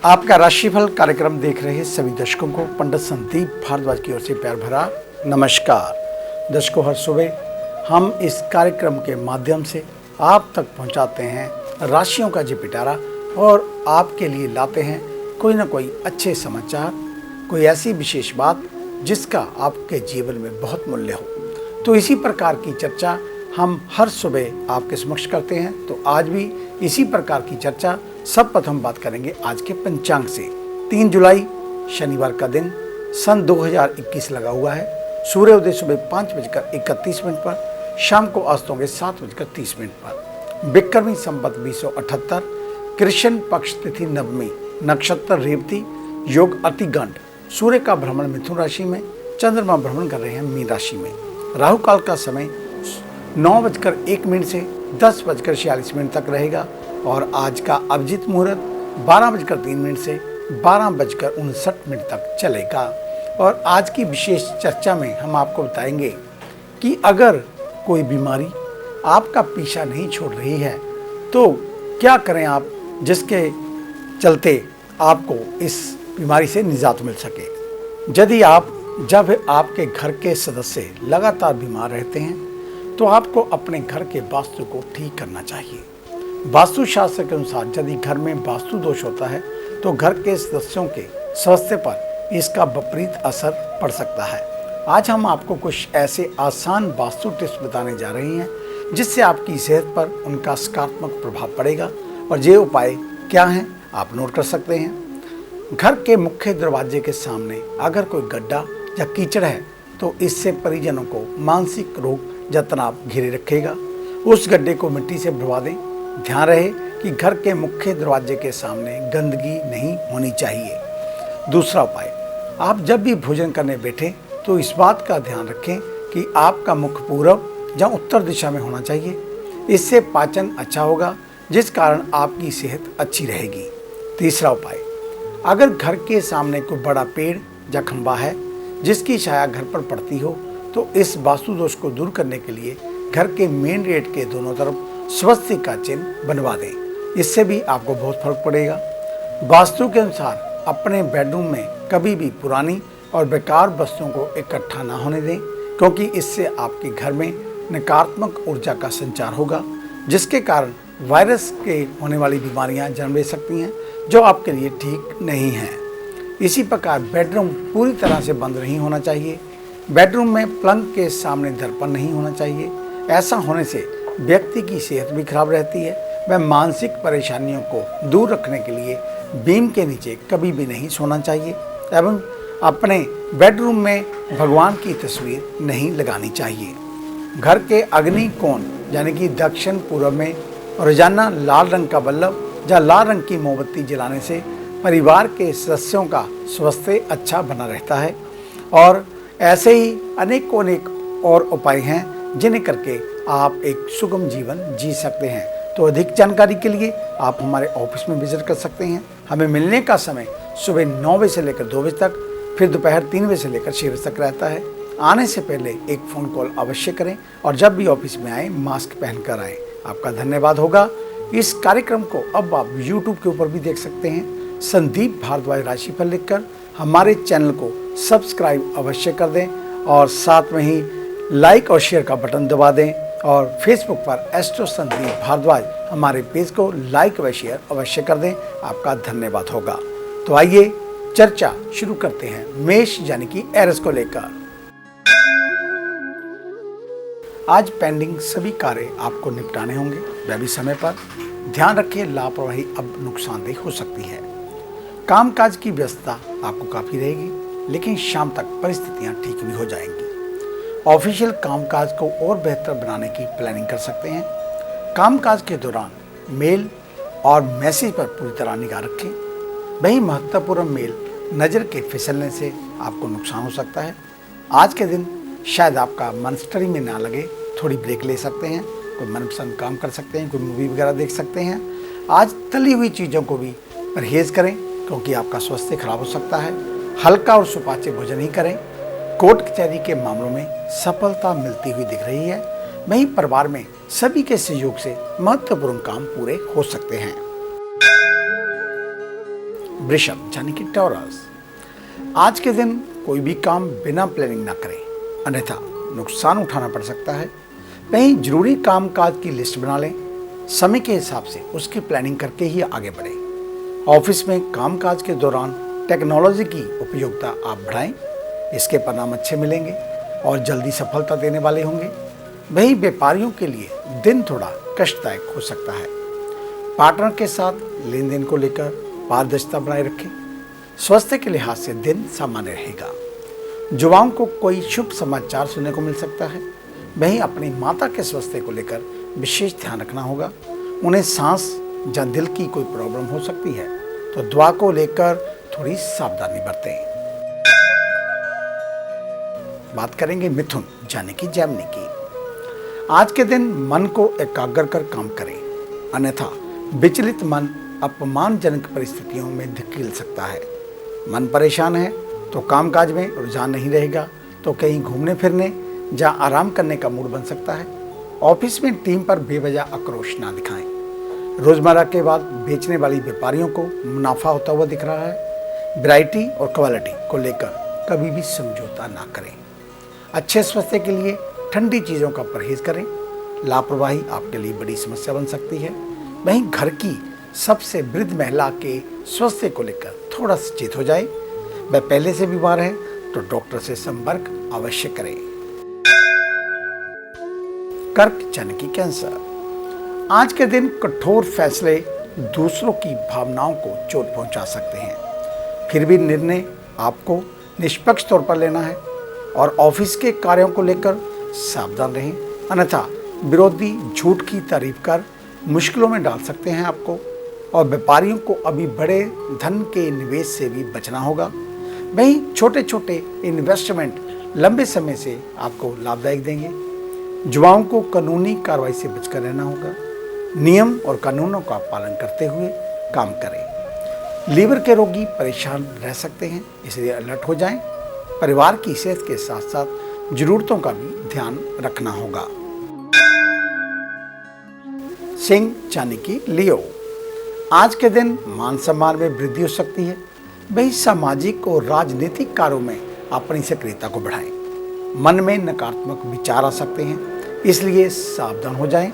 आपका राशिफल कार्यक्रम देख रहे सभी दर्शकों को पंडित संदीप भारद्वाज की ओर से प्यार भरा नमस्कार। दर्शकों, हर सुबह हम इस कार्यक्रम के माध्यम से आप तक पहुंचाते हैं राशियों का पिटारा और आपके लिए लाते हैं कोई ना कोई अच्छे समाचार, कोई ऐसी विशेष बात जिसका आपके जीवन में बहुत मूल्य हो। तो इसी प्रकार की चर्चा हम हर सुबह आपके समक्ष करते हैं। तो आज भी इसी प्रकार की चर्चा सर्वप्रथम बात करेंगे आज के पंचांग से। 3 जुलाई शनिवार का दिन सन 2021 लगा हुआ है। सूर्योदय सुबह 5:31 पर, शाम को अस्त होंगे 7:30 पर। विक्रमी संवत 2078, कृष्ण पक्ष तिथि नवमी, नक्षत्र रेवती, योग अतिगंड। सूर्य का भ्रमण मिथुन राशि में, चंद्रमा भ्रमण कर रहे हैं मीन राशि में। राहु काल का समय 9:01 से 10:46 तक रहेगा और आज का अभिजीत मुहूर्त 12:03 से 12:59 तक चलेगा। और आज की विशेष चर्चा में हम आपको बताएंगे कि अगर कोई बीमारी आपका पीछा नहीं छोड़ रही है तो क्या करें आप, जिसके चलते आपको इस बीमारी से निजात मिल सके। जब आपके घर के सदस्य लगातार बीमार रहते हैं तो आपको अपने घर के वास्तु को ठीक करना चाहिए। वास्तु शास्त्र के अनुसार यदि घर में वास्तु दोष होता है तो घर के सदस्यों के स्वास्थ्य पर इसका विपरीत असर पड़ सकता है। आज हम आपको कुछ ऐसे आसान वास्तु टिप्स बताने जा रहे हैं जिससे आपकी सेहत पर उनका सकारात्मक प्रभाव पड़ेगा। और ये उपाय क्या हैं आप नोट कर सकते हैं। घर के मुख्य दरवाजे के सामने अगर कोई गड्ढा या कीचड़ है तो इससे परिजनों को मानसिक रोग या तनाव घेरे रखेगा। उस गड्ढे को मिट्टी से भरवा दें। ध्यान रहे कि घर के मुख्य दरवाजे के सामने गंदगी नहीं होनी चाहिए। दूसरा उपाय, आप जब भी भोजन करने बैठें तो इस बात का ध्यान रखें कि आपका मुख पूर्व या उत्तर दिशा में होना चाहिए। इससे पाचन अच्छा होगा जिस कारण आपकी सेहत अच्छी रहेगी। तीसरा उपाय, अगर घर के सामने कोई बड़ा पेड़ या खंबा है जिसकी छाया घर पर पड़ती हो तो इस वास्तु दोष को दूर करने के लिए घर के मेन गेट के दोनों तरफ स्वस्तिक का चिन्ह बनवा दें। इससे भी आपको बहुत फर्क पड़ेगा। वास्तु के अनुसार अपने बेडरूम में कभी भी पुरानी और बेकार वस्तुओं को इकट्ठा ना होने दें, क्योंकि इससे आपके घर में नकारात्मक ऊर्जा का संचार होगा जिसके कारण वायरस के होने वाली बीमारियां जन्म ले सकती हैं जो आपके लिए ठीक नहीं हैं। इसी प्रकार बेडरूम पूरी तरह से बंद नहीं होना चाहिए। बेडरूम में पलंग के सामने दर्पण नहीं होना चाहिए। ऐसा होने से व्यक्ति की सेहत भी खराब रहती है। वह मानसिक परेशानियों को दूर रखने के लिए बीम के नीचे कभी भी नहीं सोना चाहिए एवं अपने बेडरूम में भगवान की तस्वीर नहीं लगानी चाहिए। घर के अग्नि कोण यानी कि दक्षिण पूर्व में रोजाना लाल रंग का बल्ब या लाल रंग की मोमबत्ती जलाने से परिवार के सदस्यों का स्वास्थ्य अच्छा बना रहता है। और ऐसे ही अनेक और उपाय हैं जिन्हें करके आप एक सुगम जीवन जी सकते हैं। तो अधिक जानकारी के लिए आप हमारे ऑफिस में विजिट कर सकते हैं। हमें मिलने का समय सुबह 9 बजे से लेकर 2 बजे तक, फिर दोपहर 3 बजे से लेकर 6 बजे तक रहता है। आने से पहले एक फ़ोन कॉल अवश्य करें और जब भी ऑफिस में आए मास्क पहनकर आए। आपका धन्यवाद होगा। इस कार्यक्रम को अब आप YouTube के ऊपर भी देख सकते हैं। संदीप भारद्वाज राशिफल लिखकर हमारे चैनल को सब्सक्राइब अवश्य कर दें और साथ में ही लाइक और शेयर का बटन दबा दें। और फेसबुक पर एस्ट्रो संदीप भारद्वाज हमारे पेज को लाइक व शेयर अवश्य कर दें। आपका धन्यवाद होगा। तो आइए चर्चा शुरू करते हैं मेष यानी कि एरिस को लेकर। आज पेंडिंग सभी कार्य आपको निपटाने होंगे, वह भी समय पर। ध्यान रखें, लापरवाही अब नुकसानदेह हो सकती है। कामकाज की व्यस्तता आपको काफ़ी रहेगी, लेकिन शाम तक परिस्थितियां ठीक भी हो जाएंगी। ऑफिशियल कामकाज को और बेहतर बनाने की प्लानिंग कर सकते हैं। कामकाज के दौरान मेल और मैसेज पर पूरी तरह निगाह रखें। वही महत्वपूर्ण मेल नज़र के फिसलने से आपको नुकसान हो सकता है। आज के दिन शायद आपका मन स्टडी में ना लगे, थोड़ी ब्रेक ले सकते हैं, कोई मनपसंद काम कर सकते हैं, कोई मूवी वगैरह देख सकते हैं। आज तली हुई चीज़ों को भी परहेज़ करें क्योंकि आपका स्वास्थ्य खराब हो सकता है। हल्का और सुपाच्य भोजन ही करें। कोर्ट कचहरी के मामलों में सफलता मिलती हुई दिख रही है। वहीं परिवार में सभी के सहयोग से महत्वपूर्ण काम पूरे हो सकते हैं। वृषभ यानी कि टॉरस, आज के दिन कोई भी काम बिना प्लानिंग ना करें, अन्यथा नुकसान उठाना पड़ सकता है। वहीं जरूरी काम काज की लिस्ट बना लें, समय के हिसाब से उसकी प्लानिंग करके ही आगे बढ़ें। ऑफिस में कामकाज के दौरान टेक्नोलॉजी की उपयोगिता आप बढ़ाएं, इसके परिणाम अच्छे मिलेंगे और जल्दी सफलता देने वाले होंगे। वहीं व्यापारियों के लिए दिन थोड़ा कष्टदायक हो सकता है। पार्टनर के साथ लेन देन को लेकर पारदर्शिता बनाए रखें। स्वास्थ्य के लिहाज से दिन सामान्य रहेगा। युवाओं को कोई शुभ समाचार सुनने को मिल सकता है। वहीं अपनी माता के स्वास्थ्य को लेकर विशेष ध्यान रखना होगा। उन्हें सांस या दिल की कोई प्रॉब्लम हो सकती है, तो दवा को लेकर थोड़ी सावधानी बरतें। बात करेंगे मिथुन यानी कि जेमिनी की। आज के दिन मन को एकाग्र कर काम करें, अन्यथा विचलित मन अपमानजनक परिस्थितियों में धकेल सकता है। मन परेशान है तो कामकाज में रुझान नहीं रहेगा, तो कहीं घूमने फिरने या आराम करने का मूड बन सकता है। ऑफिस में टीम पर बेवजह आक्रोश ना दिखाएं। रोजमर्रा के बाद बेचने वाली व्यापारियों को मुनाफा होता हुआ दिख रहा है। वैरायटी और क्वालिटी को लेकर कभी भी समझौता ना करें। अच्छे स्वास्थ्य के लिए ठंडी चीज़ों का परहेज करें। लापरवाही आपके लिए बड़ी समस्या बन सकती है। वहीं घर की सबसे वृद्ध महिला के स्वास्थ्य को लेकर थोड़ा सचेत हो जाए। वह पहले से बीमार है तो डॉक्टर से संपर्क अवश्य करें। कर्क यानी कि कैंसर, आज के दिन कठोर फैसले दूसरों की भावनाओं को चोट पहुंचा सकते हैं। फिर भी निर्णय आपको निष्पक्ष तौर पर लेना है और ऑफिस के कार्यों को लेकर सावधान रहें, अन्यथा विरोधी झूठ की तारीफ कर मुश्किलों में डाल सकते हैं आपको। और व्यापारियों को अभी बड़े धन के निवेश से भी बचना होगा। वहीं छोटे छोटे इन्वेस्टमेंट लंबे समय से आपको लाभदायक देंगे। युवाओं को कानूनी कार्रवाई से बचकर रहना होगा। नियम और कानूनों का पालन करते हुए काम करें। लीवर के रोगी परेशान रह सकते हैं, इसलिए अलर्ट हो जाएं। परिवार की सेहत के साथ साथ जरूरतों का भी ध्यान रखना होगा। सिंह यानी कि लियो, आज के दिन मान सम्मान में वृद्धि हो सकती है। वही सामाजिक और राजनीतिक कार्यों में अपनी सक्रियता को बढ़ाएं। मन में नकारात्मक विचार आ सकते हैं, इसलिए सावधान हो जाएं।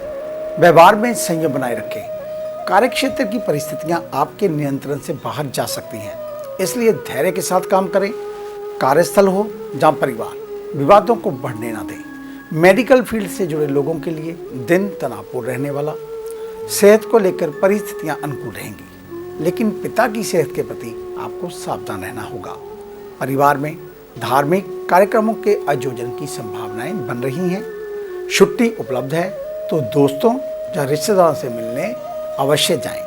व्यवहार में संयम बनाए रखें। कार्यक्षेत्र की परिस्थितियां आपके नियंत्रण से बाहर जा सकती हैं, इसलिए धैर्य के साथ काम करें। कार्यस्थल हो जहां परिवार, विवादों को बढ़ने ना दें। मेडिकल फील्ड से जुड़े लोगों के लिए दिन तनावपूर्ण रहने वाला। सेहत को लेकर परिस्थितियां अनुकूल रहेंगी, लेकिन पिता की सेहत के प्रति आपको सावधान रहना होगा। परिवार में धार्मिक कार्यक्रमों के आयोजन की संभावनाएं बन रही हैं। छुट्टी उपलब्ध है तो दोस्तों या रिश्तेदारों से मिलने अवश्य जाएं।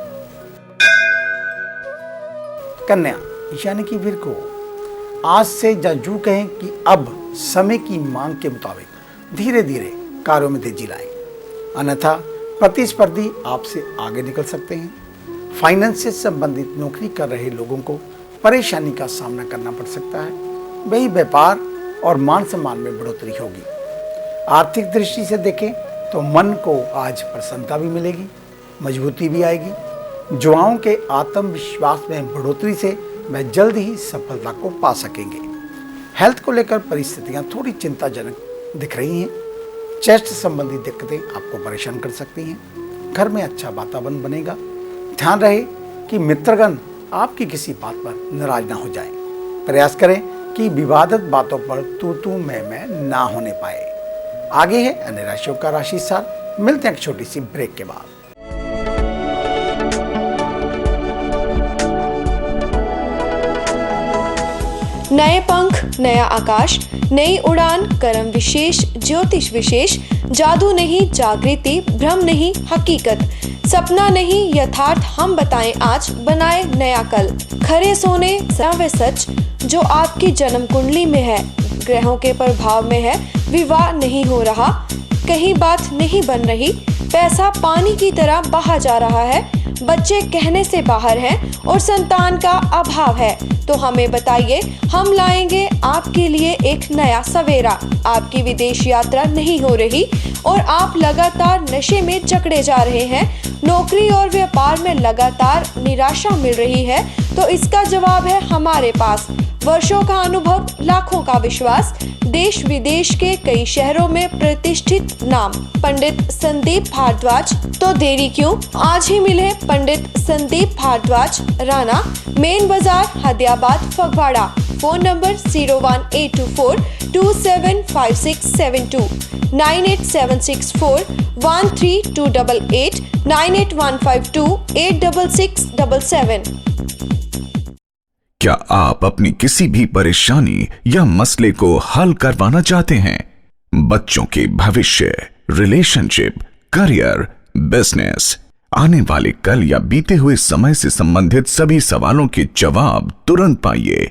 कन्या यानी कि विरगो, आज से या यूं कहें कि अब समय की मांग के मुताबिक धीरे धीरे कार्यों में तेजी लाएं, अन्यथा प्रतिस्पर्धी आपसे आगे निकल सकते हैं। फाइनेंस से संबंधित नौकरी कर रहे लोगों को परेशानी का सामना करना पड़ सकता है। वही व्यापार और मान सम्मान में बढ़ोतरी होगी। आर्थिक दृष्टि से देखें तो मन को आज प्रसन्नता भी मिलेगी, मजबूती भी आएगी। युवाओं के आत्मविश्वास में बढ़ोतरी से वह जल्द ही सफलता को पा सकेंगे। हेल्थ को लेकर परिस्थितियां थोड़ी चिंताजनक दिख रही हैं। चेस्ट संबंधी दिक्कतें आपको परेशान कर सकती हैं। घर में अच्छा वातावरण बनेगा। ध्यान रहे कि मित्रगण आपकी किसी बात पर नाराज ना हो जाए। प्रयास करें कि विवादित बातों पर तू मैं ना होने पाए। आगे है अन्य राशियों का राशि सार। मिलते हैं एक छोटी सी ब्रेक के बाद। नए पंख, नया आकाश, नई उड़ान, कर्म विशेष, ज्योतिष विशेष, जादू नहीं जागृति, भ्रम नहीं हकीकत, सपना नहीं यथार्थ, हम बताएं आज, बनाए नया कल। खरे सोने व सच जो आपकी जन्म कुंडली में है, ग्रहों के प्रभाव में है, विवाह नहीं हो रहा, कहीं बात नहीं बन रही, पैसा पानी की तरह बहा जा रहा है, बच्चे कहने से बाहर हैं और संतान का अभाव है, तो हमें बताइए, हम लाएंगे आपके लिए एक नया सवेरा। आपकी विदेश यात्रा नहीं हो रही और आप लगातार नशे में जकड़े जा रहे हैं, नौकरी और व्यापार में लगातार निराशा मिल रही है, तो इसका जवाब है हमारे पास। वर्षों का अनुभव, लाखों का विश्वास, देश विदेश के कई शहरों में प्रतिष्ठित नाम पंडित संदीप भारद्वाज। तो देरी क्यों, आज ही मिले पंडित संदीप भारद्वाज, राणा, मेन बाजार, हदियाबाद, फगवाड़ा। Phone number 01824 275672, 98764 13288, 98152 86677। क्या आप अपनी किसी भी परेशानी या मसले को हल करवाना चाहते हैं? बच्चों के भविष्य, रिलेशनशिप, करियर, बिजनेस, आने वाले कल या बीते हुए समय से संबंधित सभी सवालों के जवाब तुरंत पाइए।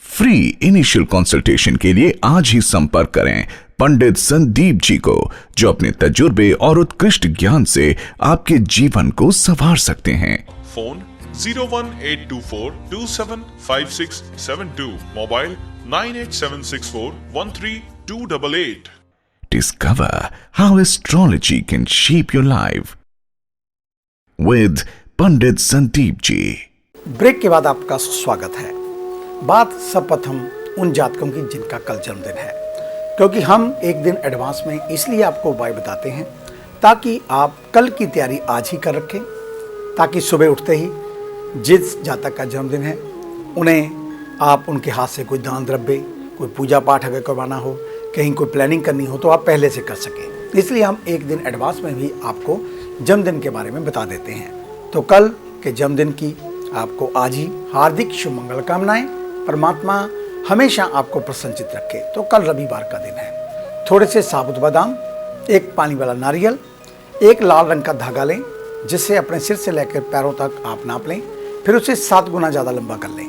फ्री इनिशियल कंसल्टेशन के लिए आज ही संपर्क करें पंडित संदीप जी को, जो अपने तजुर्बे और उत्कृष्ट ज्ञान से आपके जीवन को संवार सकते हैं। Phone 01824 275672, mobile 98764 13288। Discover how astrology can shape your life with Pandit Sandeep ji. Break के बाद आपका स्वागत है। बात सर्वप्रथम उन जातकों की जिनका कल जन्मदिन है, क्योंकि हम एक दिन एडवांस में इसलिए आपको उपाय बताते हैं ताकि आप कल की तैयारी आज ही कर रखें, ताकि सुबह उठते ही जिस जातक का जन्मदिन है उन्हें आप उनके हाथ से कोई दान द्रव्य, कोई पूजा पाठ अगर करवाना हो, कहीं कोई प्लानिंग करनी हो तो आप पहले से कर सकें। इसलिए हम एक दिन एडवांस में भी आपको जन्मदिन के बारे में बता देते हैं। तो कल के जन्मदिन की आपको आज ही हार्दिक शुभ मंगल कामनाएं। परमात्मा हमेशा आपको प्रसन्नचित रखे। तो कल रविवार का दिन है। थोड़े से साबुत बादाम, एक पानी वाला नारियल, एक लाल रंग का धागा लें, जिससे अपने सिर से लेकर पैरों तक आप नाप लें, फिर उसे 7 गुना ज़्यादा लंबा कर लें।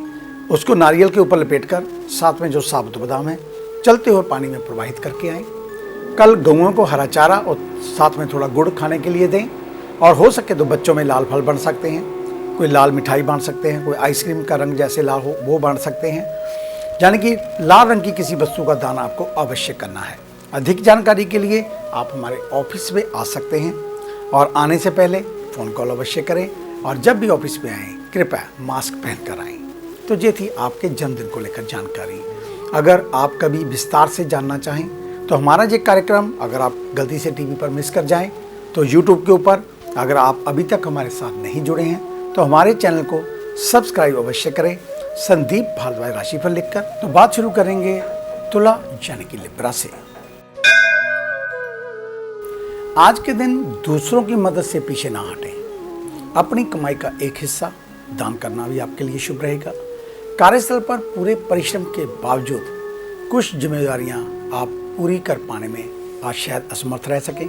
उसको नारियल के ऊपर लपेटकर साथ में जो साबुत बादाम है चलते हुए पानी में प्रवाहित करके आएँ। कल गौओं को हरा चारा और साथ में थोड़ा गुड़ खाने के लिए दें, और हो सके तो बच्चों में लाल फल बांट सकते हैं, कोई लाल मिठाई बांट सकते हैं, कोई आइसक्रीम का रंग जैसे लाल हो वो बांट सकते हैं। यानी कि लाल रंग की किसी वस्तु का दान आपको अवश्य करना है। अधिक जानकारी के लिए आप हमारे ऑफिस में आ सकते हैं, और आने से पहले फ़ोन कॉल अवश्य करें, और जब भी ऑफिस में आएँ कृपया मास्क पहन कर आएँ। तो ये थी आपके जन्मदिन को लेकर जानकारी। अगर आप कभी विस्तार से जानना चाहें तो हमारा ये कार्यक्रम अगर आप गलती से टीवी पर मिस कर जाएं तो यूट्यूब के ऊपर, अगर आप अभी तक हमारे साथ नहीं जुड़े हैं तो हमारे चैनल को सब्सक्राइब अवश्य करें, संदीप भारद्वाज राशिफल लिखकर। तो बात शुरू करेंगे तुला यानी कि लिब्रा से। आज के दिन दूसरों की मदद से पीछे ना हटें। अपनी कमाई का एक हिस्सा दान करना भी आपके लिए शुभ रहेगा। कार्यस्थल पर पूरे परिश्रम के बावजूद कुछ जिम्मेदारियां आप पूरी कर पाने में आज शायद असमर्थ रह सकें।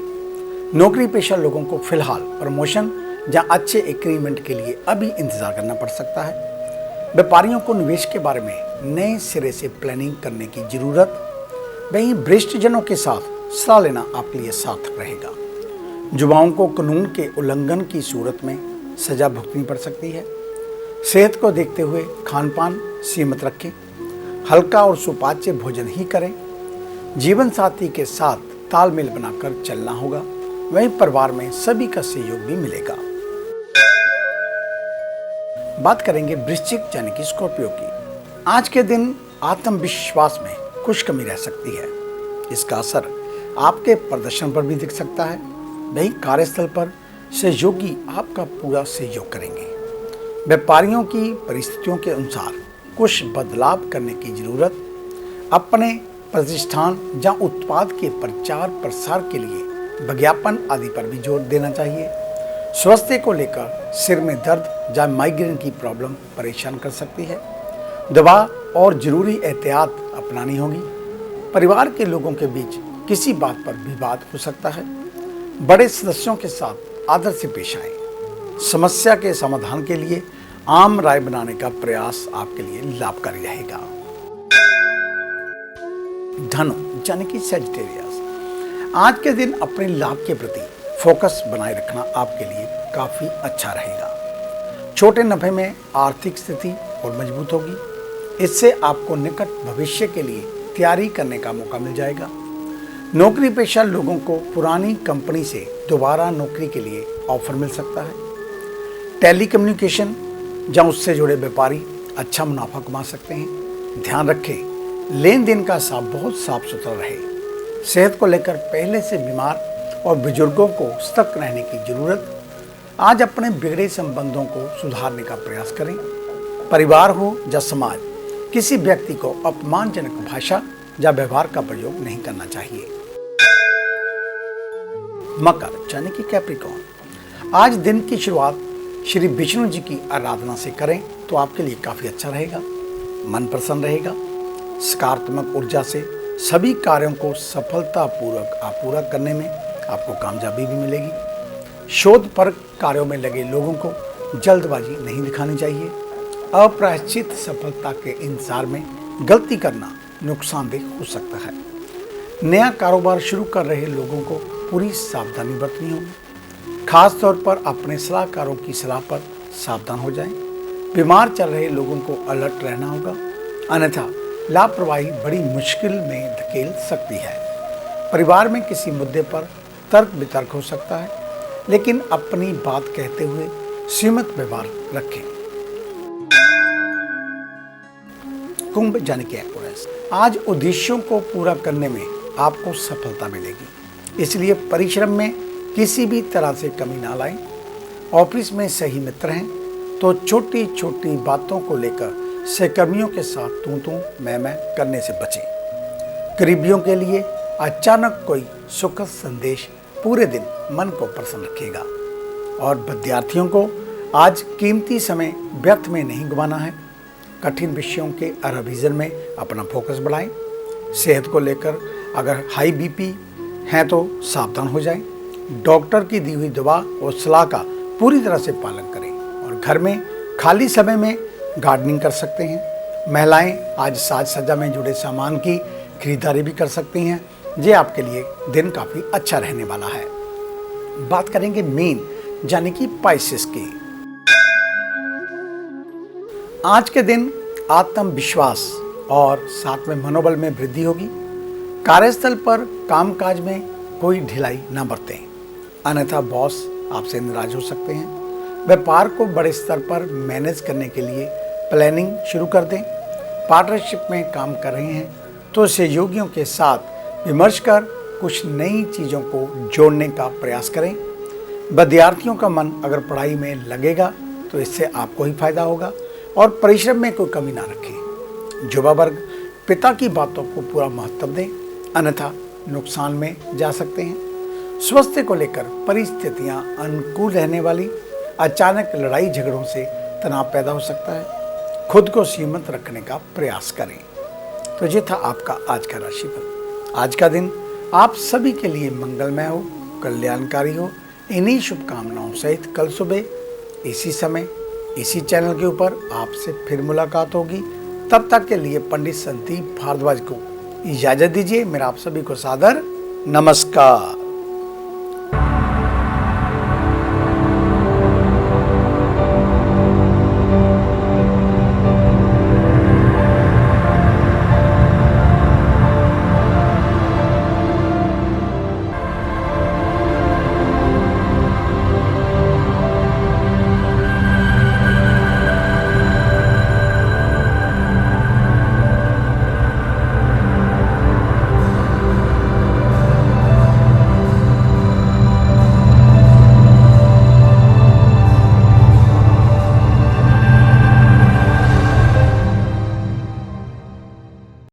नौकरी पेशा लोगों को फिलहाल प्रमोशन या अच्छे इंक्रीमेंट के लिए अभी इंतजार करना पड़ सकता है। व्यापारियों को निवेश के बारे में नए सिरे से प्लानिंग करने की जरूरत। वहीं वरिष्ठजनों के साथ सलाह लेना आपके लिए सार्थक रहेगा। युवाओं को कानून के उल्लंघन की सूरत में सजा भुगतनी पड़ सकती है। सेहत को देखते हुए खान पान सीमित रखें, हल्का और सुपाच्य भोजन ही करें। जीवन साथी के साथ तालमेल बनाकर चलना होगा। वहीं परिवार में सभी का सहयोग भी मिलेगा। बात करेंगे वृश्चिक यानी कि स्कॉर्पियो की। आज के दिन आत्मविश्वास में कुछ कमी रह सकती है। इसका असर आपके प्रदर्शन पर भी दिख सकता है। वहीं कार्यस्थल पर सहयोगी आपका पूरा सहयोग करेंगे। व्यापारियों की परिस्थितियों के अनुसार कुछ बदलाव करने की जरूरत। अपने प्रतिष्ठान या उत्पाद के प्रचार प्रसार के लिए विज्ञापन आदि पर भी जोर देना चाहिए। स्वास्थ्य को लेकर सिर में दर्द या माइग्रेन की प्रॉब्लम परेशान कर सकती है। दवा और जरूरी एहतियात अपनानी होगी। परिवार के लोगों के बीच किसी बात पर विवाद हो सकता है। बड़े सदस्यों के साथ आदर से पेश आएं। समस्या के समाधान के लिए आम राय बनाने का प्रयास आपके लिए लाभकारी रहेगा। धनु यानी कि सैजिटेरियस। आज के दिन अपने लाभ के प्रति फोकस बनाए रखना आपके लिए काफ़ी अच्छा रहेगा। छोटे नफे में आर्थिक स्थिति और मजबूत होगी। इससे आपको निकट भविष्य के लिए तैयारी करने का मौका मिल जाएगा। नौकरी पेशा लोगों को पुरानी कंपनी से दोबारा नौकरी के लिए ऑफर मिल सकता है। टेलीकम्युनिकेशन या उससे जुड़े व्यापारी अच्छा मुनाफा कमा सकते हैं। ध्यान रखें, लेन देन का हिसाब बहुत साफ सुथरा रहे। सेहत को लेकर पहले से बीमार और बुजुर्गों को सतर्क रहने की जरूरत। आज अपने बिगड़े संबंधों को सुधारने का प्रयास करें। परिवार हो या समाज, किसी व्यक्ति को अपमानजनक भाषा या व्यवहार का प्रयोग नहीं करना चाहिए। मकर यानी कि कैप्रिकॉर्न, आज दिन की शुरुआत श्री विष्णु जी की आराधना से करें तो आपके लिए काफी अच्छा रहेगा। मन प्रसन्न रहेगा। सकारात्मक ऊर्जा से सभी कार्यों को सफलतापूर्वक आप पूरा करने में आपको कामयाबी भी मिलेगी। शोध पर कार्यों में लगे लोगों को जल्दबाजी नहीं दिखानी चाहिए। अप्रायश्चित सफलता के इंतजार में गलती करना नुकसानदेह हो सकता है। नया कारोबार शुरू कर रहे लोगों को पूरी सावधानी बरतनी होगी। खास तौर पर अपने सलाहकारों की सलाह पर सावधान हो जाएं। बीमार चल रहे लोगों को अलर्ट रहना होगा, अन्यथा लापरवाही बड़ी मुश्किल में धकेल सकती है। परिवार में किसी मुद्दे पर तर्क वितर्क हो सकता है, लेकिन अपनी बात कहते हुए सीमित व्यवहार रखें। कुंभ यानी कि एक्वेरियस, आज उद्देश्यों को पूरा करने में आपको सफलता मिलेगी, इसलिए परिश्रम में किसी भी तरह से कमी ना लाएं। ऑफिस में सही मित्र हैं तो छोटी छोटी बातों को लेकर सहकर्मियों के साथ तू मैं करने से बचें। करीबियों के लिए अचानक कोई सुखद संदेश पूरे दिन मन को प्रसन्न रखेगा। और विद्यार्थियों को आज कीमती समय व्यर्थ में नहीं गंवाना है। कठिन विषयों के रिवीजन में अपना फोकस बढ़ाएं। सेहत को लेकर अगर हाई बीपी है तो सावधान हो जाएं। डॉक्टर की दी हुई दवा और सलाह का पूरी तरह से पालन करें। और घर में खाली समय में गार्डनिंग कर सकते हैं। महिलाएं आज साज सज्जा में जुड़े सामान की खरीदारी भी कर सकती हैं। ये आपके लिए दिन काफ़ी अच्छा रहने वाला है। बात करेंगे मीन यानी कि पाइसेस की। आज के दिन आत्मविश्वास और साथ में मनोबल में वृद्धि होगी। कार्यस्थल पर कामकाज में कोई ढिलाई न बरतें, अन्यथा बॉस आपसे नाराज हो सकते हैं। व्यापार को बड़े स्तर पर मैनेज करने के लिए प्लानिंग शुरू कर दें। पार्टनरशिप में काम कर रहे हैं तो सहयोगियों के साथ विमर्श कर कुछ नई चीज़ों को जोड़ने का प्रयास करें। विद्यार्थियों का मन अगर पढ़ाई में लगेगा तो इससे आपको ही फायदा होगा और परिश्रम में कोई कमी ना रखें। युवा वर्ग पिता की बातों को पूरा महत्व दें, अन्यथा नुकसान में जा सकते हैं। स्वास्थ्य को लेकर परिस्थितियां अनुकूल रहने वाली। अचानक लड़ाई झगड़ों से तनाव पैदा हो सकता है। खुद को सीमित रखने का प्रयास करें। तो ये था आपका आज का राशिफल। आज का दिन आप सभी के लिए मंगलमय हो, कल्याणकारी हो। इन्हीं शुभकामनाओं सहित कल सुबह इसी समय इसी चैनल के ऊपर आपसे फिर मुलाकात होगी। तब तक के लिए पंडित संदीप भारद्वाज को इजाजत दीजिए। मेरा आप सभी को सादर नमस्कार।